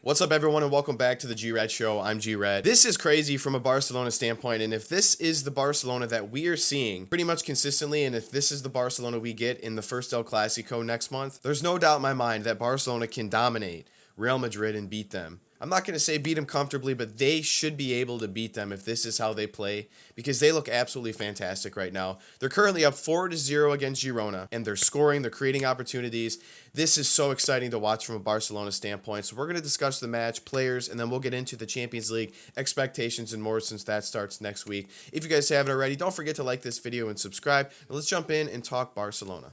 What's up, everyone, and welcome back to the G-Red Show. I'm G-Red. This is crazy from a Barcelona standpoint, and if this is the Barcelona that we are seeing pretty much consistently, and if this is the Barcelona we get in the first El Clasico next month, there's no doubt in my mind that Barcelona can dominate Real Madrid and beat them. I'm not going to say beat them comfortably, but they should be able to beat them if this is how they play, because they look absolutely fantastic right now. They're currently up 4-0 against Girona, and they're scoring, they're creating opportunities. This is so exciting to watch from a Barcelona standpoint. So we're going to discuss the match, players, and then we'll get into the Champions League expectations and more, since that starts next week. If you guys haven't already, don't forget to like this video and subscribe. Now let's jump in and talk Barcelona.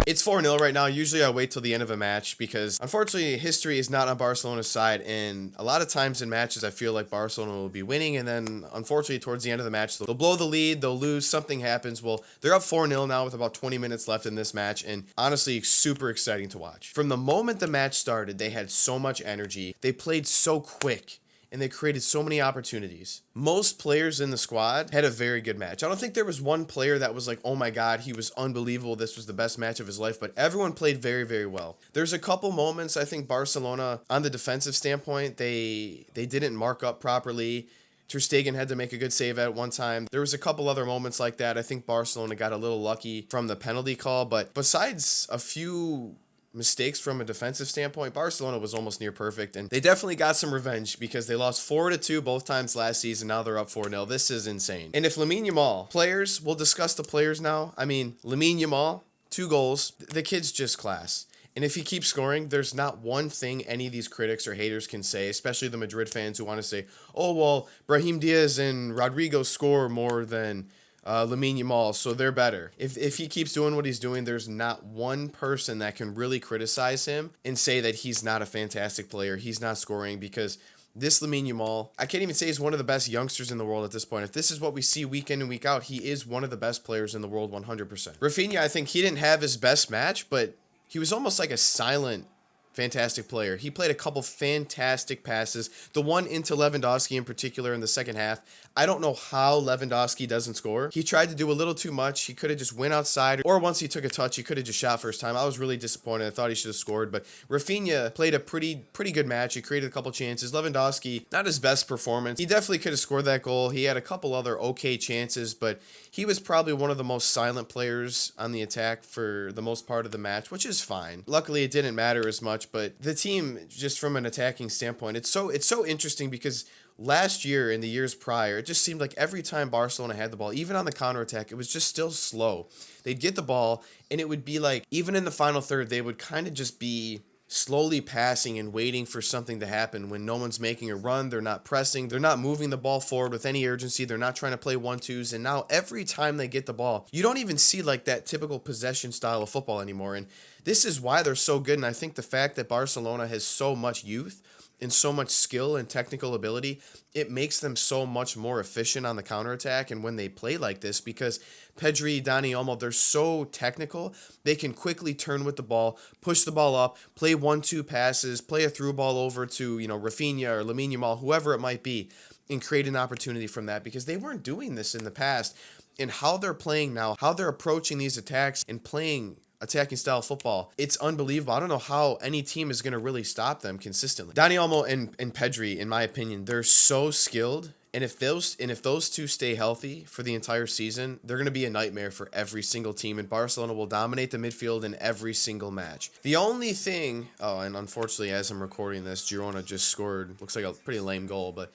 It's 4-0 right now. Usually I wait till the end of a match because, unfortunately, history is not on Barcelona's side, and a lot of times in matches I feel like Barcelona will be winning, and then, unfortunately, towards the end of the match, they'll blow the lead, they'll lose, something happens. Well, they're up 4-0 now with about 20 minutes left in this match, and honestly, super exciting to watch. From the moment the match started, they had so much energy. They played so quick, and they created so many opportunities. Most players in the squad had a very good match. I don't think there was one player that was like, oh my God, he was unbelievable, this was the best match of his life, but everyone played very, very well. There's a couple moments, I think Barcelona, on the defensive standpoint, they didn't mark up properly. Ter Stegen had to make a good save at one time. There was a couple other moments like that. I think Barcelona got a little lucky from the penalty call, but besides a few mistakes from a defensive standpoint, Barcelona was almost near perfect, and they definitely got some revenge because they lost 4-2 both times last season. Now they're up 4-0. This is insane. And if Lamine Yamal, players, we'll discuss the players now. I mean, Lamine Yamal, 2 goals. The kid's just class. And if he keeps scoring, there's not one thing any of these critics or haters can say, especially the Madrid fans who want to say, oh, well, Brahim Diaz and Rodrigo score more than Lamine Yamal, so they're better. If he keeps doing what he's doing, there's not one person that can really criticize him and say that he's not a fantastic player, he's not scoring, because this Lamine Yamal, I can't even say he's one of the best youngsters in the world at this point. If this is what we see week in and week out, he is one of the best players in the world, 100%. Rafinha, I think he didn't have his best match, but he was almost like a silent fantastic player. He played a couple fantastic passes. The one into Lewandowski in particular in the second half. I don't know how Lewandowski doesn't score. He tried to do a little too much. He could have just went outside, or once he took a touch, he could have just shot first time. I was really disappointed. I thought he should have scored, but Rafinha played a pretty good match. He created a couple chances. Lewandowski, not his best performance. He definitely could have scored that goal. He had a couple other okay chances, but he was probably one of the most silent players on the attack for the most part of the match, which is fine. Luckily, it didn't matter as much, but the team, just from an attacking standpoint, it's so interesting because last year and the years prior, it just seemed like every time Barcelona had the ball, even on the counterattack, it was just still slow. They'd get the ball, and it would be like, even in the final third, they would kind of just be slowly passing and waiting for something to happen. When no one's making a run, they're not pressing, they're not moving the ball forward with any urgency, they're not trying to play 1-2s, and now every time they get the ball, you don't even see like that typical possession style of football anymore, and this is why they're so good. And I think the fact that Barcelona has so much youth and so much skill and technical ability, it makes them so much more efficient on the counterattack and when they play like this, because Pedri, Dani Olmo, they're so technical. They can quickly turn with the ball, push the ball up, play 1-2 passes, play a through ball over to, Rafinha or Lamine Yamal, whoever it might be, and create an opportunity from that, because they weren't doing this in the past. And how they're playing now, how they're approaching these attacks and playing attacking style football, it's unbelievable. I don't know how any team is going to really stop them consistently. Dani Olmo and Pedri, in my opinion, they're so skilled, and if those two stay healthy for the entire season, they're going to be a nightmare for every single team, and Barcelona will dominate the midfield in every single match. The only thing, and unfortunately, as I'm recording this, Girona just scored, looks like a pretty lame goal, but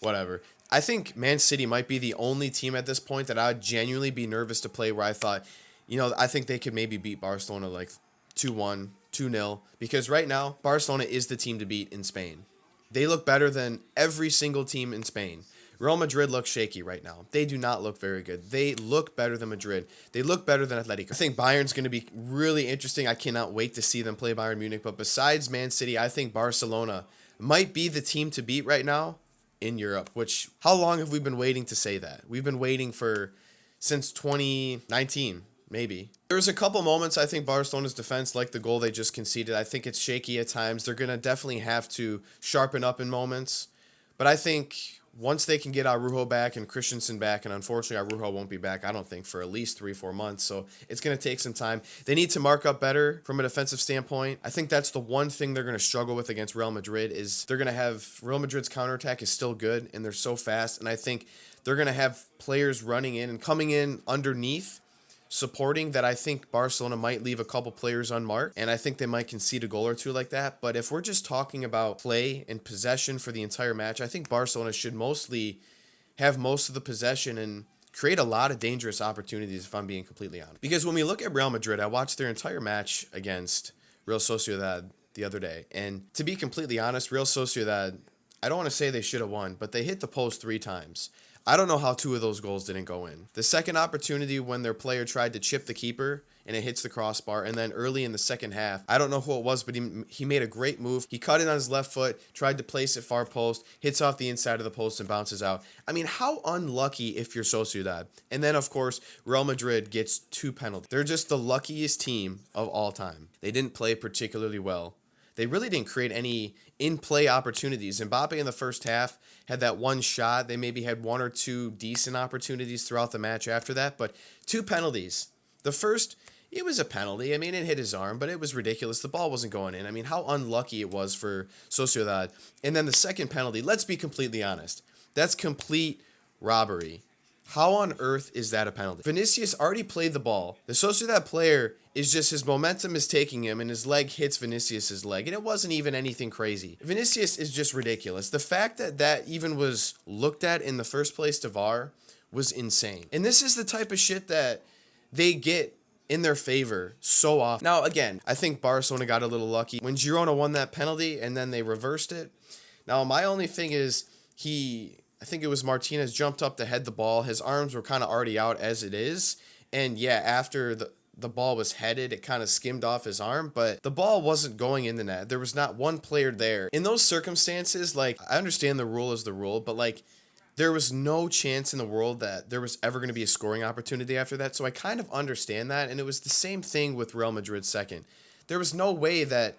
whatever. I think Man City might be the only team at this point that I would genuinely be nervous to play, where I thought, I think they could maybe beat Barcelona like 2-1, 2-0, because right now, Barcelona is the team to beat in Spain. They look better than every single team in Spain. Real Madrid looks shaky right now. They do not look very good. They look better than Madrid. They look better than Atletico. I think Bayern's going to be really interesting. I cannot wait to see them play Bayern Munich. But besides Man City, I think Barcelona might be the team to beat right now in Europe, which, how long have we been waiting to say that? We've been waiting since 2019. Maybe. There's a couple moments I think Barcelona's defense, like the goal they just conceded, I think it's shaky at times. They're going to definitely have to sharpen up in moments. But I think once they can get Araujo back and Christensen back, and unfortunately Araujo won't be back, I don't think, for at least 3-4 months, so it's going to take some time. They need to mark up better from a defensive standpoint. I think that's the one thing they're going to struggle with against Real Madrid is they're going to have Real Madrid's counterattack is still good, and they're so fast, and I think they're going to have players running in and coming in underneath supporting that I think Barcelona might leave a couple players unmarked, and I think they might concede a goal or two like that. But if we're just talking about play and possession for the entire match, I think Barcelona should mostly have most of the possession and create a lot of dangerous opportunities, if I'm being completely honest. Because when we look at Real Madrid, I watched their entire match against Real Sociedad the other day, and to be completely honest, Real Sociedad, I don't want to say they should have won, but they hit the post 3 times. I don't know how 2 of those goals didn't go in. The second opportunity when their player tried to chip the keeper and it hits the crossbar, and then early in the second half, I don't know who it was, but he made a great move. He cut it on his left foot, tried to place it far post, hits off the inside of the post and bounces out. I mean, how unlucky if you're Sociedad. And then, of course, Real Madrid gets 2 penalties. They're just the luckiest team of all time. They didn't play particularly well. They really didn't create any in-play opportunities. Mbappe in the first half had that one shot. They maybe had 1 or 2 decent opportunities throughout the match after that, but 2 penalties. The first, it was a penalty. I mean, it hit his arm, but it was ridiculous. The ball wasn't going in. I mean, how unlucky it was for Sociedad. And then the second penalty, let's be completely honest. That's complete robbery. How on earth is that a penalty? Vinicius already played the ball. The Sociedad player is just, his momentum is taking him and his leg hits Vinicius's leg. And it wasn't even anything crazy. Vinicius is just ridiculous. The fact that that even was looked at in the first place to VAR was insane. And this is the type of shit that they get in their favor so often. Now, again, I think Barcelona got a little lucky when Girona won that penalty and then they reversed it. Now, my only thing is I think it was Martinez jumped up to head the ball. His arms were kind of already out as it is. And yeah, after the ball was headed, it kind of skimmed off his arm, but the ball wasn't going in the net. There was not one player there. In those circumstances, like, I understand the rule is the rule, but like, there was no chance in the world that there was ever going to be a scoring opportunity after that. So I kind of understand that. And it was the same thing with Real Madrid second. There was no way that,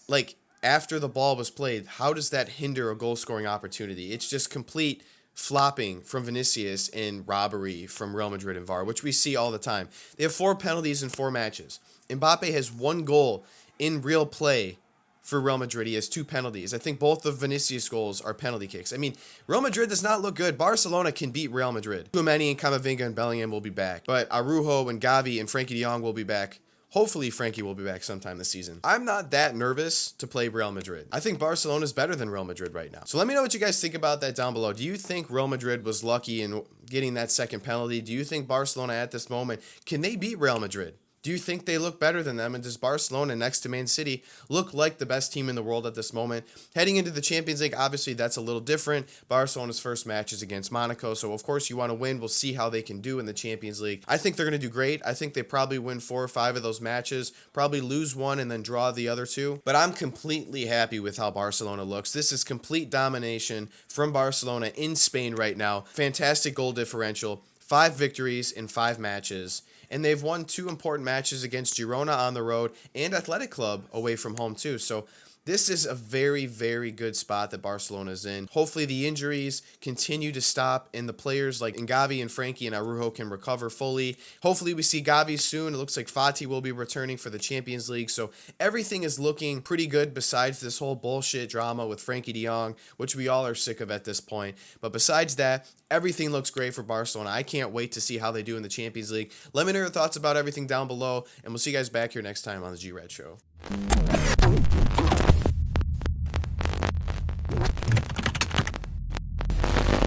like, after the ball was played, how does that hinder a goal-scoring opportunity? It's just complete flopping from Vinicius and robbery from Real Madrid and VAR, which we see all the time. They have 4 penalties in 4 matches. Mbappe has 1 goal in real play for Real Madrid. He has 2 penalties. I think both of Vinicius' goals are penalty kicks. I mean, Real Madrid does not look good. Barcelona can beat Real Madrid. Tchouaméni and Camavinga and Bellingham will be back, but Araujo and Gavi and Frenkie de Jong will be back. Hopefully, Frenkie will be back sometime this season. I'm not that nervous to play Real Madrid. I think Barcelona is better than Real Madrid right now. So let me know what you guys think about that down below. Do you think Real Madrid was lucky in getting that second penalty? Do you think Barcelona at this moment, can they beat Real Madrid? Do you think they look better than them? And does Barcelona next to Man City look like the best team in the world at this moment? Heading into the Champions League, obviously that's a little different. Barcelona's first match is against Monaco, so of course you want to win. We'll see how they can do in the Champions League. I think they're going to do great. I think they probably win 4 or 5 of those matches, probably lose 1 and then draw the other 2. But I'm completely happy with how Barcelona looks. This is complete domination from Barcelona in Spain right now. Fantastic goal differential. 5 victories in 5 matches. And they've won 2 important matches against Girona on the road and Athletic Club away from home too. So this is a very, very good spot that Barcelona is in. Hopefully the injuries continue to stop and the players like Gavi and Frenkie and Araujo can recover fully. Hopefully we see Gavi soon. It looks like Fati will be returning for the Champions League. So everything is looking pretty good besides this whole bullshit drama with Frenkie de Jong, which we all are sick of at this point. But besides that, everything looks great for Barcelona. I can't wait to see how they do in the Champions League. Let me know your thoughts about everything down below, and we'll see you guys back here next time on the G-Red Show.